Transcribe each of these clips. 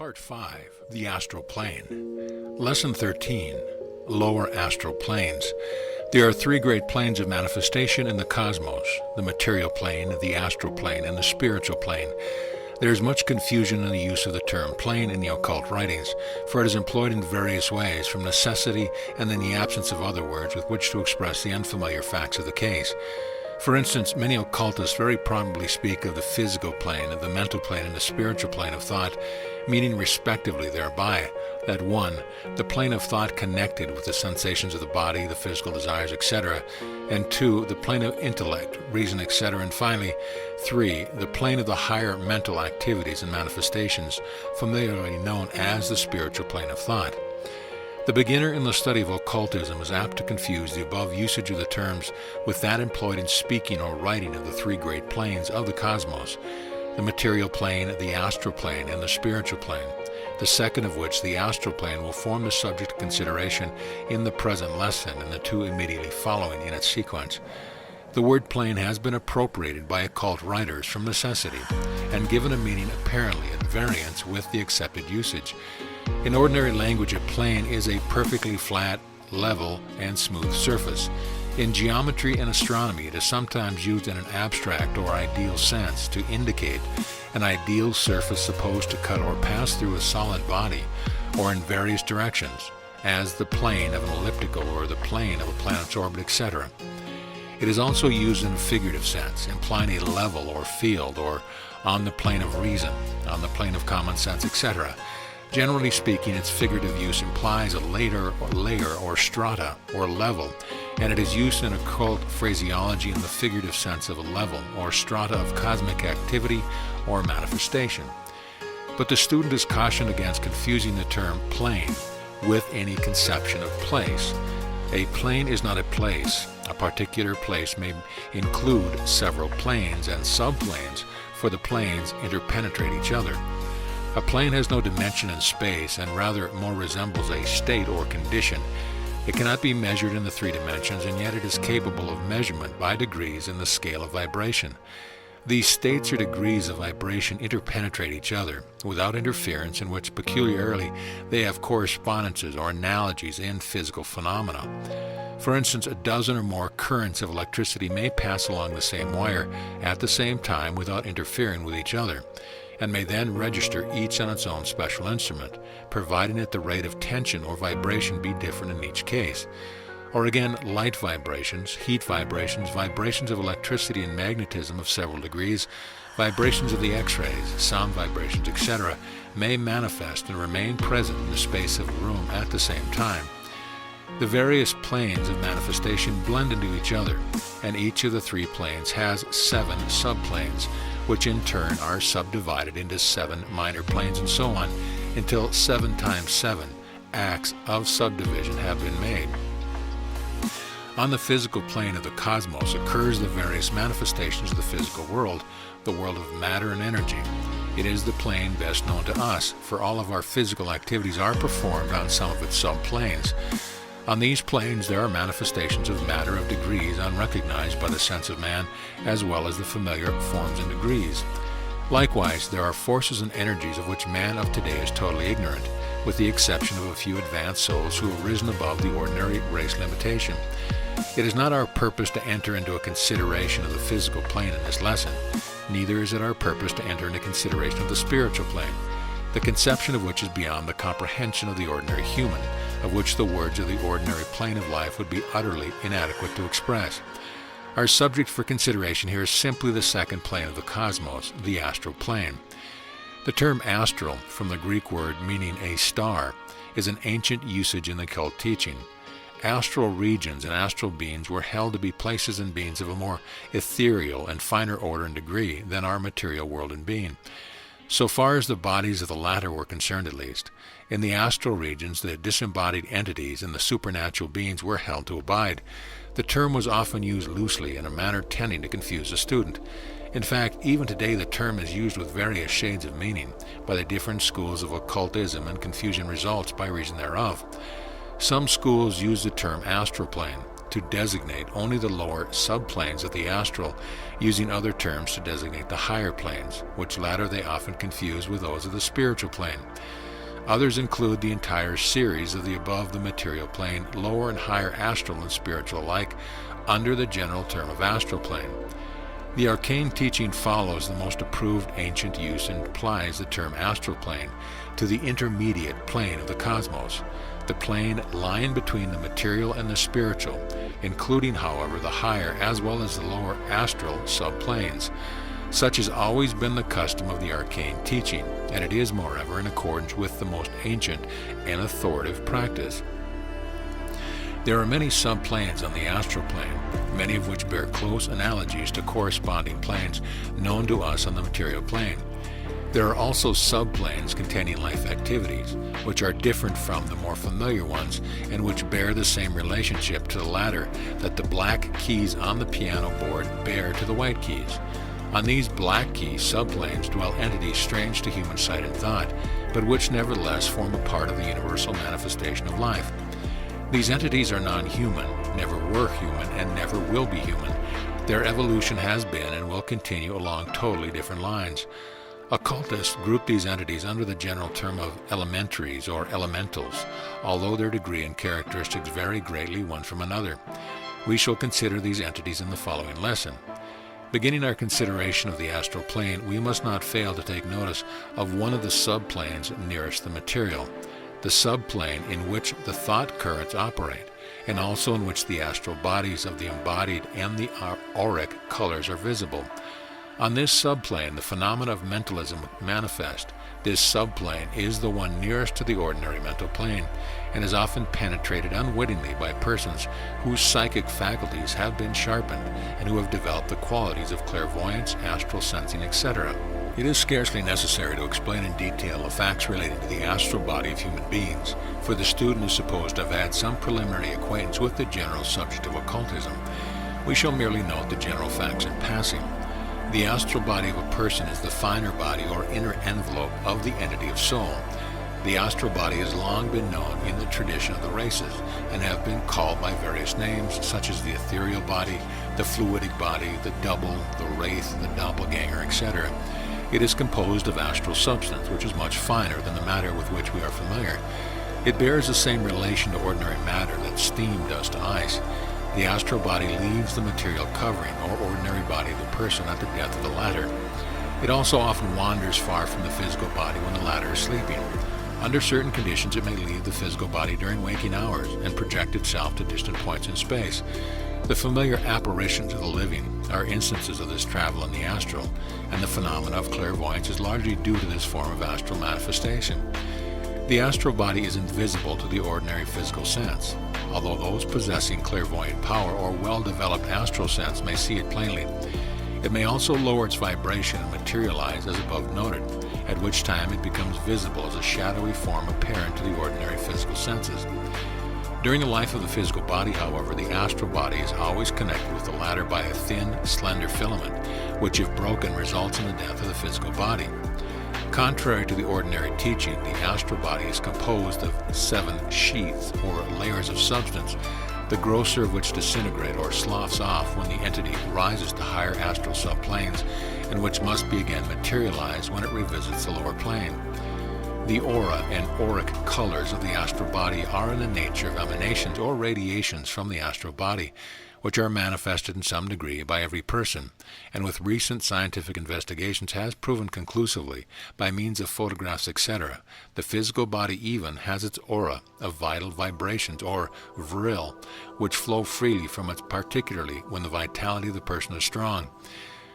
Part 5, the Astral Plane. Lesson 13, Lower Astral Planes. There are three great planes of manifestation in the cosmos: the material plane, the astral plane, and the spiritual plane. There is much confusion in the use of the term plane in the occult writings, for it is employed in various ways, from necessity and in the absence of other words with which to express the unfamiliar facts of the case. For instance, many occultists very probably speak of the physical plane, of the mental plane, and the spiritual plane of thought, meaning respectively thereby that 1, the plane of thought connected with the sensations of the body, the physical desires, etc., and 2, the plane of intellect, reason, etc., and finally 3, the plane of the higher mental activities and manifestations, familiarly known as the spiritual plane of thought. The beginner in the study of occultism is apt to confuse the above usage of the terms with that employed in speaking or writing of the three great planes of the cosmos: the material plane, the astral plane, and the spiritual plane, the second of which, the astral plane, will form the subject of consideration in the present lesson and the two immediately following in its sequence. The word plane has been appropriated by occult writers from necessity and given a meaning apparently at variance with the accepted usage. In ordinary language, a plane is a perfectly flat, level, and smooth surface. In geometry and astronomy, it is sometimes used in an abstract or ideal sense to indicate an ideal surface supposed to cut or pass through a solid body, or in various directions, as the plane of an elliptical or the plane of a planet's orbit, etc. It is also used in a figurative sense, implying a level or field, or on the plane of reason, on the plane of common sense, etc. Generally speaking, its figurative use implies a layer or strata or level, and it is used in occult phraseology in the figurative sense of a level or strata of cosmic activity or manifestation. But the student is cautioned against confusing the term plane with any conception of place. A plane is not a place. A particular place may include several planes and subplanes, for the planes interpenetrate each other. A plane has no dimension in space and rather more resembles a state or condition. It cannot be measured in the three dimensions, and yet it is capable of measurement by degrees in the scale of vibration. These states or degrees of vibration interpenetrate each other without interference, in which peculiarly they have correspondences or analogies in physical phenomena. For instance, a dozen or more currents of electricity may pass along the same wire at the same time without interfering with each other, and may then register each on its own special instrument, providing that the rate of tension or vibration be different in each case. Or again, light vibrations, heat vibrations, vibrations of electricity and magnetism of several degrees, vibrations of the X-rays, sound vibrations, etc., may manifest and remain present in the space of a room at the same time. The various planes of manifestation blend into each other, and each of the three planes has 7 subplanes, which in turn are subdivided into 7 minor planes, and so on, until 7 times 7 acts of subdivision have been made. On the physical plane of the cosmos occurs the various manifestations of the physical world, the world of matter and energy. It is the plane best known to us, for all of our physical activities are performed on some of its subplanes. On these planes there are manifestations of matter of degrees unrecognized by the sense of man, as well as the familiar forms and degrees. Likewise, there are forces and energies of which man of today is totally ignorant, with the exception of a few advanced souls who have risen above the ordinary race limitation. It is not our purpose to enter into a consideration of the physical plane in this lesson. Neither is it our purpose to enter into consideration of the spiritual plane, the conception of which is beyond the comprehension of the ordinary human, of which the words of the ordinary plane of life would be utterly inadequate to express. Our subject for consideration here is simply the second plane of the cosmos, the astral plane. The term astral, from the Greek word meaning a star, is an ancient usage in the occult teaching. Astral regions and astral beings were held to be places and beings of a more ethereal and finer order and degree than our material world and being. So far as the bodies of the latter were concerned, at least, in the astral regions the disembodied entities and the supernatural beings were held to abide. The term was often used loosely in a manner tending to confuse the student. In fact, even today the term is used with various shades of meaning by the different schools of occultism, and confusion results by reason thereof. Some schools use the term astral plane, to designate only the lower subplanes of the astral, using other terms to designate the higher planes, which latter they often confuse with those of the spiritual plane. Others include the entire series of the above the material plane, lower and higher astral and spiritual alike, under the general term of astral plane. The arcane teaching follows the most approved ancient use and applies the term astral plane to the intermediate plane of the cosmos, the plane lying between the material and the spiritual, including, however, the higher as well as the lower astral subplanes. Such has always been the custom of the arcane teaching, and it is, moreover, in accordance with the most ancient and authoritative practice. There are many subplanes on the astral plane, many of which bear close analogies to corresponding planes known to us on the material plane. There are also subplanes containing life activities, which are different from the more familiar ones and which bear the same relationship to the latter that the black keys on the piano board bear to the white keys. On these black key subplanes dwell entities strange to human sight and thought, but which nevertheless form a part of the universal manifestation of life. These entities are non-human, never were human, and never will be human. Their evolution has been and will continue along totally different lines. Occultists group these entities under the general term of elementaries or elementals, although their degree and characteristics vary greatly one from another. We shall consider these entities in the following lesson. Beginning our consideration of the astral plane, we must not fail to take notice of one of the subplanes nearest the material, the subplane in which the thought currents operate, and also in which the astral bodies of the embodied and the auric colors are visible. On this subplane, the phenomena of mentalism manifest. This subplane is the one nearest to the ordinary mental plane, and is often penetrated unwittingly by persons whose psychic faculties have been sharpened and who have developed the qualities of clairvoyance, astral sensing, etc. It is scarcely necessary to explain in detail the facts relating to the astral body of human beings, for the student is supposed to have had some preliminary acquaintance with the general subject of occultism. We shall merely note the general facts in passing. The astral body of a person is the finer body or inner envelope of the entity of soul. The astral body has long been known in the tradition of the races and have been called by various names such as the ethereal body, the fluidic body, the double, the wraith, the doppelganger, etc. It is composed of astral substance, which is much finer than the matter with which we are familiar. It bears the same relation to ordinary matter that steam does to ice. The astral body leaves the material covering or ordinary body of the person at the death of the latter. It also often wanders far from the physical body when the latter is sleeping. Under certain conditions, it may leave the physical body during waking hours and project itself to distant points in space. The familiar apparitions of the living are instances of this travel in the astral, and the phenomena of clairvoyance is largely due to this form of astral manifestation. The astral body is invisible to the ordinary physical sense, although those possessing clairvoyant power or well-developed astral sense may see it plainly. It may also lower its vibration and materialize as above noted, at which time it becomes visible as a shadowy form apparent to the ordinary physical senses. During the life of the physical body, however, the astral body is always connected with the latter by a thin, slender filament, which if broken results in the death of the physical body. Contrary to the ordinary teaching, the astral body is composed of 7 sheaths or layers of substance, the grosser of which disintegrate or sloughs off when the entity rises to higher astral subplanes, and which must be again materialized when it revisits the lower plane. The aura and auric colors of the astral body are in the nature of emanations or radiations from the astral body, which are manifested in some degree by every person, and with recent scientific investigations has proven conclusively, by means of photographs, etc., the physical body even has its aura of vital vibrations, or vril, which flow freely from it, particularly when the vitality of the person is strong.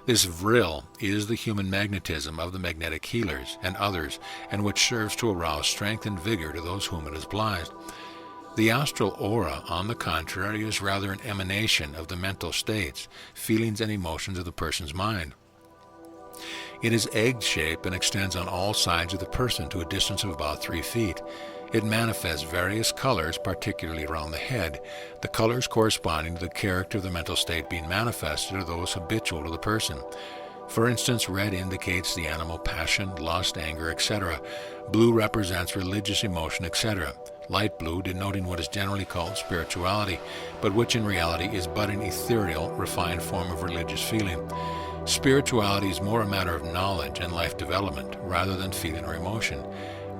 This vril is the human magnetism of the magnetic healers and others, and which serves to arouse strength and vigor to those whom it applies. The astral aura, on the contrary, is rather an emanation of the mental states, feelings, and emotions of the person's mind. It is egg-shaped and extends on all sides of the person to a distance of about 3 feet. It manifests various colors, particularly around the head. The colors corresponding to the character of the mental state being manifested are those habitual to the person. For instance, red indicates the animal passion, lust, anger, etc. Blue represents religious emotion, etc. light blue denoting what is generally called spirituality, but which in reality is but an ethereal, refined form of religious feeling. Spirituality is more a matter of knowledge and life development rather than feeling or emotion.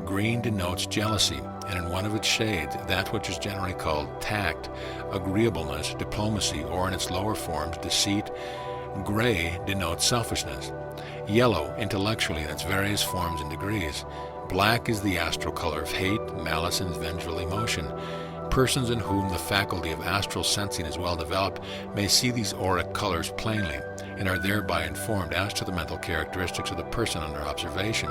Green denotes jealousy, and in one of its shades, that which is generally called tact, agreeableness, diplomacy, or in its lower forms, deceit. Gray denotes selfishness. Yellow, intellectually in its various forms and degrees. Black is the astral color of hate, malice, and vengeful emotion. Persons in whom the faculty of astral sensing is well developed may see these auric colors plainly, and are thereby informed as to the mental characteristics of the person under observation.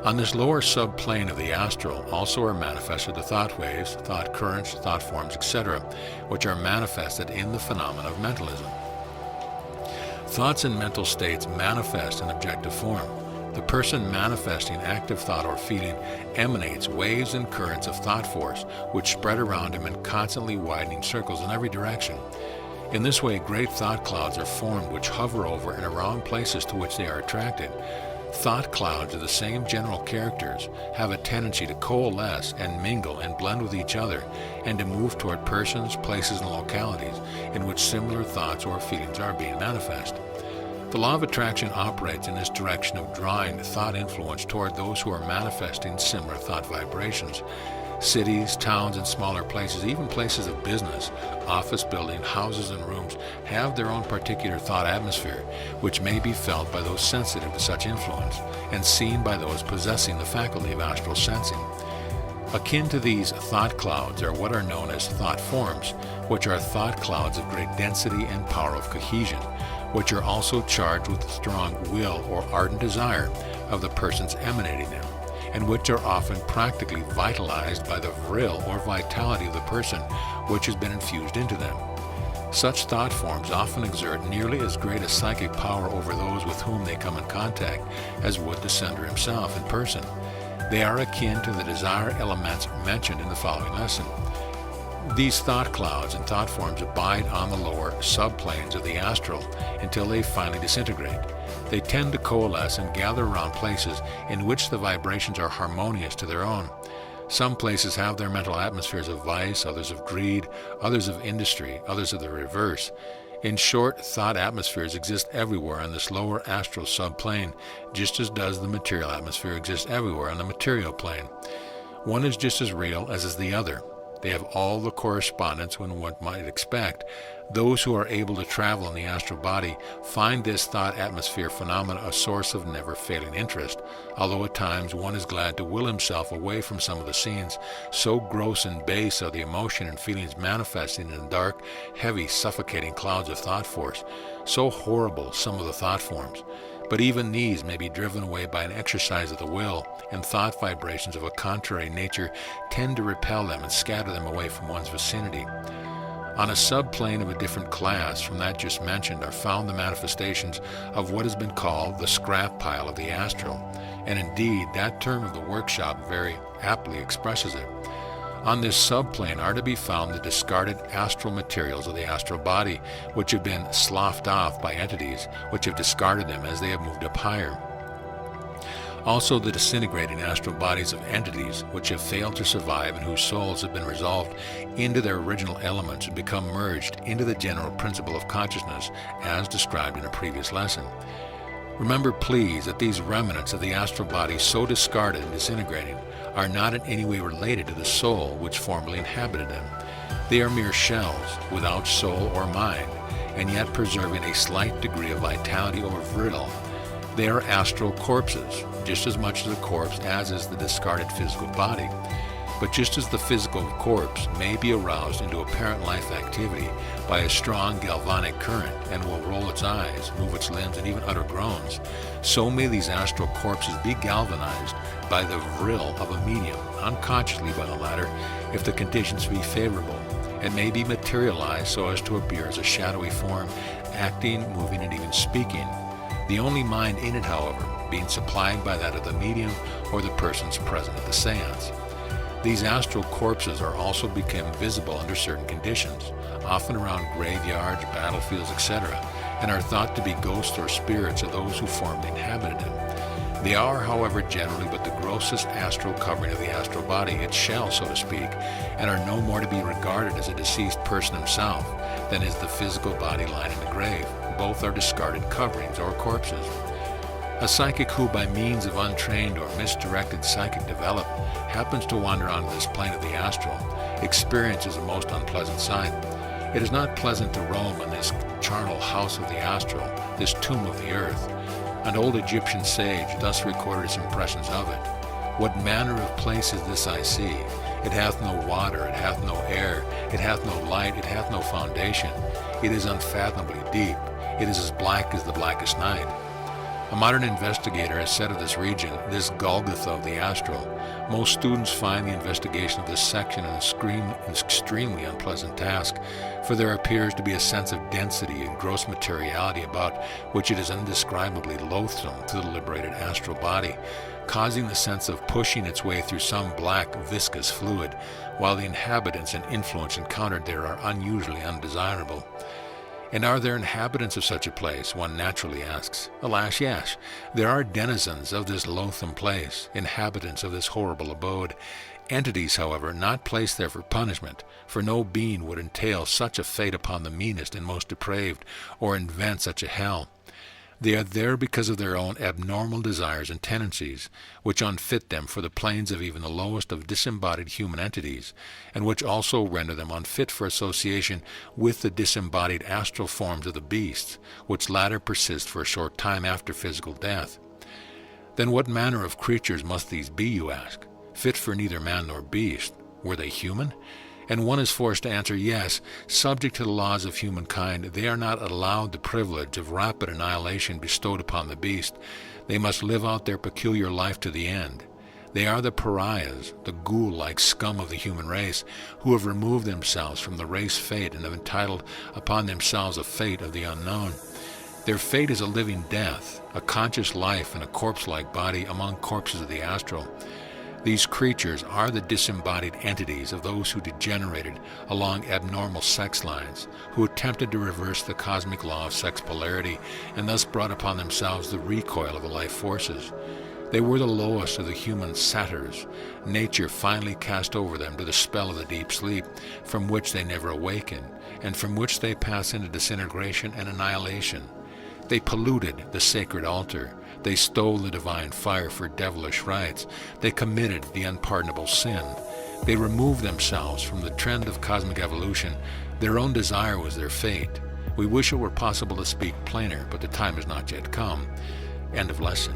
On this lower subplane of the astral also are manifested the thought waves, thought currents, thought forms, etc., which are manifested in the phenomena of mentalism. Thoughts and mental states manifest in objective form. The person manifesting active thought or feeling emanates waves and currents of thought force, which spread around him in constantly widening circles in every direction. In this way, great thought clouds are formed which hover over and around places to which they are attracted. Thought clouds of the same general characters have a tendency to coalesce and mingle and blend with each other, and to move toward persons, places, and localities in which similar thoughts or feelings are being manifest. The law of attraction operates in this direction of drawing thought influence toward those who are manifesting similar thought vibrations. Cities, towns, and smaller places, even places of business, office buildings, houses, and rooms, have their own particular thought atmosphere, which may be felt by those sensitive to such influence, and seen by those possessing the faculty of astral sensing. Akin to these thought clouds are what are known as thought forms, which are thought clouds of great density and power of cohesion, which are also charged with the strong will or ardent desire of the persons emanating them, and which are often practically vitalized by the vril or vitality of the person which has been infused into them. Such thought forms often exert nearly as great a psychic power over those with whom they come in contact as would the sender himself in person. They are akin to the desire elements mentioned in the following lesson. These thought clouds and thought forms abide on the lower subplanes of the astral until they finally disintegrate. They tend to coalesce and gather around places in which the vibrations are harmonious to their own. Some places have their mental atmospheres of vice, others of greed, others of industry, others of the reverse. In short, thought atmospheres exist everywhere on this lower astral subplane, just as does the material atmosphere exist everywhere on the material plane. One is just as real as is the other. They have all the correspondence when one might expect. Those who are able to travel in the astral body find this thought atmosphere phenomena a source of never-failing interest, although at times one is glad to will himself away from some of the scenes. So gross and base are the emotion and feelings manifesting in dark, heavy, suffocating clouds of thought force. So horrible some of the thought forms. But even these may be driven away by an exercise of the will, and thought vibrations of a contrary nature tend to repel them and scatter them away from one's vicinity. On a subplane of a different class from that just mentioned are found the manifestations of what has been called the scrap pile of the astral, and indeed that term of the workshop very aptly expresses it. On this subplane are to be found the discarded astral materials of the astral body, which have been sloughed off by entities which have discarded them as they have moved up higher. Also the disintegrating astral bodies of entities which have failed to survive and whose souls have been resolved into their original elements and become merged into the general principle of consciousness as described in a previous lesson. Remember, please, that these remnants of the astral body so discarded and disintegrating are not in any way related to the soul which formerly inhabited them. They are mere shells, without soul or mind, and yet preserving a slight degree of vitality or vril. They are astral corpses, just as much as a corpse as is the discarded physical body. But just as the physical corpse may be aroused into apparent life activity by a strong galvanic current and will roll its eyes, move its limbs, and even utter groans, so may these astral corpses be galvanized by the vril of a medium, unconsciously by the latter, if the conditions be favorable, and may be materialized so as to appear as a shadowy form, acting, moving, and even speaking. The only mind in it, however, being supplied by that of the medium or the persons present at the seance. These astral corpses are also become visible under certain conditions, often around graveyards, battlefields, etc., and are thought to be ghosts or spirits of those who formerly inhabited them. They are, however, generally but the grossest astral covering of the astral body, its shell, so to speak, and are no more to be regarded as a deceased person himself than is the physical body lying in the grave. Both are discarded coverings or corpses. A psychic who, by means of untrained or misdirected psychic development, happens to wander onto this plane of the astral, experiences a most unpleasant sight. It is not pleasant to roam in this charnel house of the astral, this tomb of the earth. An old Egyptian sage thus recorded his impressions of it. What manner of place is this I see? It hath no water, it hath no air, it hath no light, it hath no foundation. It is unfathomably deep. It is as black as the blackest night. A modern investigator has said of this region, this Golgotha of the astral, most students find the investigation of this section an extremely unpleasant task, for there appears to be a sense of density and gross materiality about which it is indescribably loathsome to the liberated astral body, causing the sense of pushing its way through some black, viscous fluid, while the inhabitants and influence encountered there are unusually undesirable. And are there inhabitants of such a place, one naturally asks. Alas, yes, there are denizens of this loathsome place, inhabitants of this horrible abode, entities, however, not placed there for punishment, for no being would entail such a fate upon the meanest and most depraved, or invent such a hell. They are there because of their own abnormal desires and tendencies, which unfit them for the planes of even the lowest of disembodied human entities, and which also render them unfit for association with the disembodied astral forms of the beasts, which latter persist for a short time after physical death. Then what manner of creatures must these be, you ask? Fit for neither man nor beast. Were they human? And one is forced to answer yes. Subject to the laws of humankind, they are not allowed the privilege of rapid annihilation bestowed upon the beast. They must live out their peculiar life to the end. They are the pariahs, the ghoul-like scum of the human race, who have removed themselves from the race fate and have entitled upon themselves a fate of the unknown. Their fate is a living death, a conscious life in a corpse-like body among corpses of the astral. These creatures are the disembodied entities of those who degenerated along abnormal sex lines, who attempted to reverse the cosmic law of sex polarity, and thus brought upon themselves the recoil of the life forces. They were the lowest of the human satyrs. Nature finally cast over them to the spell of the deep sleep, from which they never awaken, and from which they pass into disintegration and annihilation. They polluted the sacred altar. They stole the divine fire for devilish rites. They committed the unpardonable sin. They removed themselves from the trend of cosmic evolution. Their own desire was their fate. We wish it were possible to speak plainer, but the time has not yet come. End of lesson.